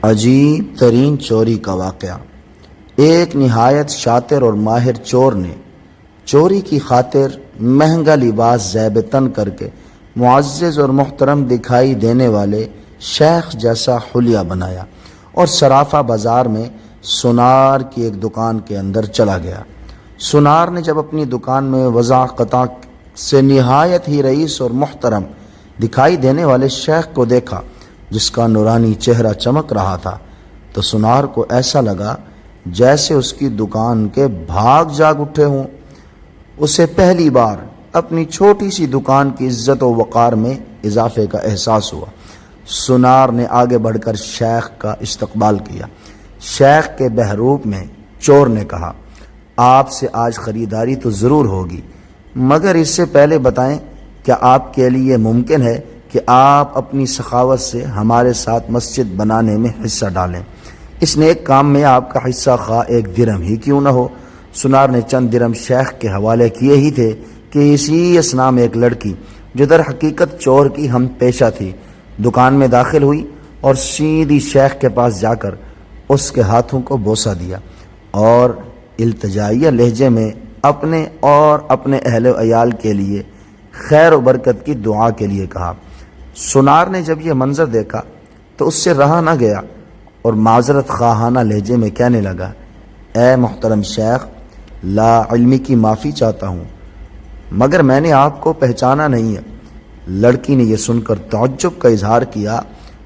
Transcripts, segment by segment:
عجیب ترین چوری کا واقعہ۔ ایک نہایت شاطر اور ماہر چور نے چوری کی خاطر مہنگا لباس زیب تن کر کے معزز اور محترم دکھائی دینے والے شیخ جیسا حلیہ بنایا اور صرافہ بازار میں سونار کی ایک دکان کے اندر چلا گیا۔ سونار نے جب اپنی دکان میں وضع قطع سے نہایت ہی رئیس اور محترم دکھائی دینے والے شیخ کو دیکھا جس کا نورانی چہرہ چمک رہا تھا، تو سونار کو ایسا لگا جیسے اس کی دکان کے بھاگ جاگ اٹھے ہوں۔ اسے پہلی بار اپنی چھوٹی سی دکان کی عزت و وقار میں اضافے کا احساس ہوا۔ سونار نے آگے بڑھ کر شیخ کا استقبال کیا۔ شیخ کے بحروپ میں چور نے کہا، آپ سے آج خریداری تو ضرور ہوگی، مگر اس سے پہلے بتائیں کیا آپ کے لیے ممکن ہے کہ آپ اپنی سخاوت سے ہمارے ساتھ مسجد بنانے میں حصہ ڈالیں؟ اس نیک کام میں آپ کا حصہ خواہ ایک درہم ہی کیوں نہ ہو۔ سونار نے چند درہم شیخ کے حوالے کیے ہی تھے کہ اسی اسنا میں ایک لڑکی جو در حقیقت چور کی ہم پیشہ تھی دکان میں داخل ہوئی اور سیدھی شیخ کے پاس جا کر اس کے ہاتھوں کو بوسہ دیا اور التجائیہ لہجے میں اپنے اور اپنے اہل و عیال کے لیے خیر و برکت کی دعا کے لیے کہا۔ سونار نے جب یہ منظر دیکھا تو اس سے رہا نہ گیا اور معذرت خواہانہ لہجے میں کہنے لگا، اے محترم شیخ، لا علمی کی معافی چاہتا ہوں، مگر میں نے آپ کو پہچانا نہیں ہے۔ لڑکی نے یہ سن کر تعجب کا اظہار کیا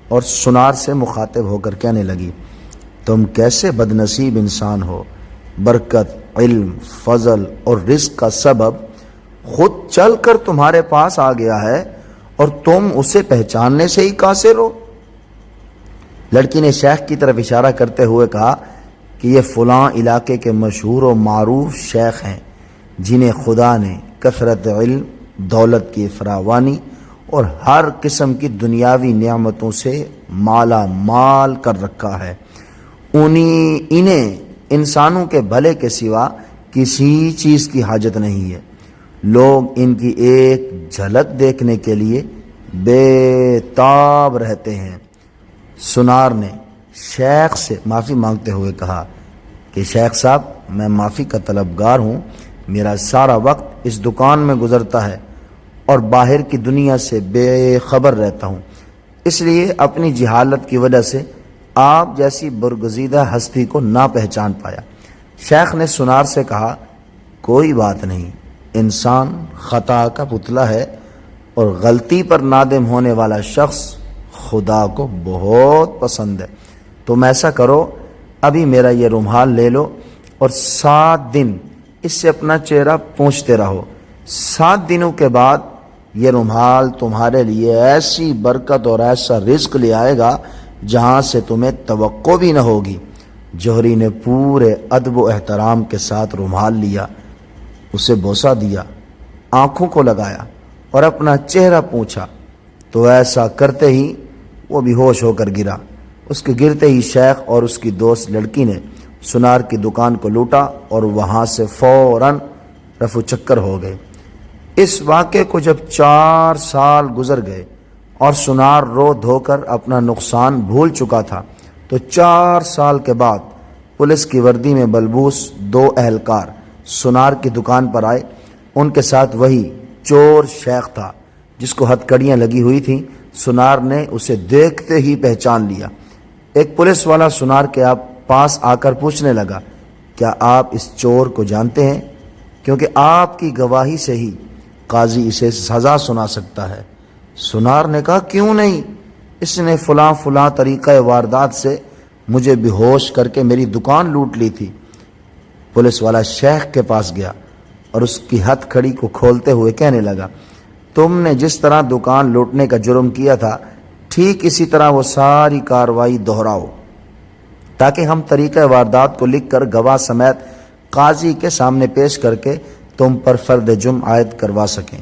اور سونار سے مخاطب ہو کر کہنے لگی، تم کیسے بد نصیب انسان ہو، برکت، علم، فضل اور رزق کا سبب خود چل کر تمہارے پاس آ گیا ہے اور تم اسے پہچاننے سے ہی قاصر ہو۔ لڑکی نے شیخ کی طرف اشارہ کرتے ہوئے کہا کہ یہ فلاں علاقے کے مشہور و معروف شیخ ہیں جنہیں خدا نے کثرت علم، دولت کی فراوانی اور ہر قسم کی دنیاوی نعمتوں سے مالا مال کر رکھا ہے۔ انہیں انسانوں کے بھلے کے سوا کسی چیز کی حاجت نہیں ہے۔ لوگ ان کی ایک جھلک دیکھنے کے لیے بے تاب رہتے ہیں۔ سونار نے شیخ سے معافی مانگتے ہوئے کہا کہ شیخ صاحب، میں معافی کا طلبگار ہوں، میرا سارا وقت اس دکان میں گزرتا ہے اور باہر کی دنیا سے بے خبر رہتا ہوں، اس لیے اپنی جہالت کی وجہ سے آپ جیسی برگزیدہ ہستی کو نہ پہچان پایا۔ شیخ نے سونار سے کہا، کوئی بات نہیں، انسان خطا کا پتلا ہے اور غلطی پر نادم ہونے والا شخص خدا کو بہت پسند ہے۔ تم ایسا کرو، ابھی میرا یہ رومال لے لو اور 7 دن اس سے اپنا چہرہ پوچھتے رہو۔ 7 دنوں کے بعد یہ رومال تمہارے لیے ایسی برکت اور ایسا رزق لے آئے گا جہاں سے تمہیں توقع بھی نہ ہوگی۔ جوہری نے پورے ادب و احترام کے ساتھ رومال لیا، اسے بوسہ دیا، آنکھوں کو لگایا اور اپنا چہرہ پوچھا، تو ایسا کرتے ہی وہ بے ہوش ہو کر گرا۔ اس کے گرتے ہی شیخ اور اس کی دوست لڑکی نے سونار کی دکان کو لوٹا اور وہاں سے فوراً رفو چکر ہو گئے۔ اس واقعے کو جب 4 سال گزر گئے اور سونار رو دھو کر اپنا نقصان بھول چکا تھا، تو 4 سال کے بعد پولیس کی وردی میں بلبوس 2 اہلکار سونار کی دکان پر آئے۔ ان کے ساتھ وہی چور شیخ تھا جس کو ہتھکڑیاں لگی ہوئی تھیں۔ سونار نے اسے دیکھتے ہی پہچان لیا۔ ایک پولیس والا سونار کے پاس آ کر پوچھنے لگا، کیا آپ اس چور کو جانتے ہیں؟ کیونکہ آپ کی گواہی سے ہی قاضی اسے سزا سنا سکتا ہے۔ سونار نے کہا، کیوں نہیں، اس نے فلاں فلاں طریقہ واردات سے مجھے بے ہوش کر کے میری دکان لوٹ لی تھی۔ پولیس والا شیخ کے پاس گیا اور اس کی ہتھ کھڑی کو کھولتے ہوئے کہنے لگا، تم نے جس طرح دکان لوٹنے کا جرم کیا تھا، ٹھیک اسی طرح وہ ساری کارروائی دہراؤ تاکہ ہم طریقہ واردات کو لکھ کر گواہ سمیت قاضی کے سامنے پیش کر کے تم پر فرد جرم عائد کروا سکیں۔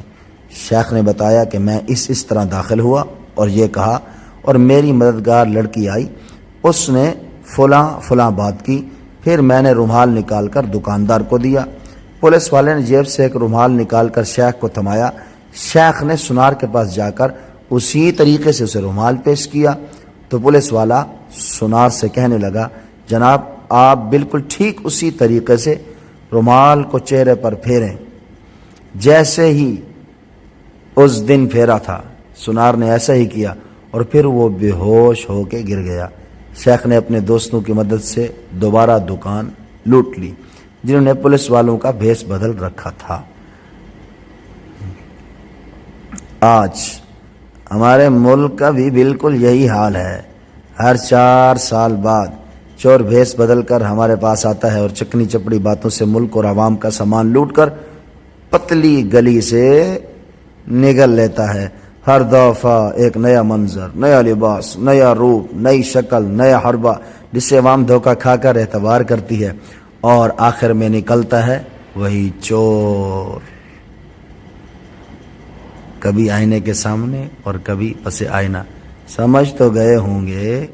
شیخ نے بتایا کہ میں اس طرح داخل ہوا اور یہ کہا، اور میری مددگار لڑکی آئی، اس نے فلاں فلاں بات کی، پھر میں نے رومال نکال کر دکاندار کو دیا۔ پولیس والے نے جیب سے ایک رومال نکال کر شیخ کو تھمایا۔ شیخ نے سونار کے پاس جا کر اسی طریقے سے اسے رومال پیش کیا تو پولیس والا سنار سے کہنے لگا جناب آپ بالکل ٹھیک اسی طریقے سے رومال کو چہرے پر پھیریں جیسے ہی اس دن پھیرا تھا۔ سنار نے ایسا ہی کیا اور پھر وہ بے ہوش ہو کے گر گیا۔ شیخ نے اپنے دوستوں کی مدد سے دوبارہ دکان لوٹ لی جنہوں نے پولیس والوں کا بھیس بدل رکھا تھا۔ آج ہمارے ملک کا بھی بالکل یہی حال ہے۔ ہر 4 سال بعد چور بھیس بدل کر ہمارے پاس آتا ہے اور چکنی چپڑی باتوں سے ملک اور عوام کا سامان لوٹ کر پتلی گلی سے نگل لیتا ہے۔ ہر دفعہ ایک نیا منظر، نیا لباس، نیا روپ، نئی شکل، نیا حربہ جس سے عوام دھوکہ کھا کر اعتبار کرتی ہے اور آخر میں نکلتا ہے وہی چور، کبھی آئینے کے سامنے اور کبھی پس آئینہ۔ سمجھ تو گئے ہوں گے۔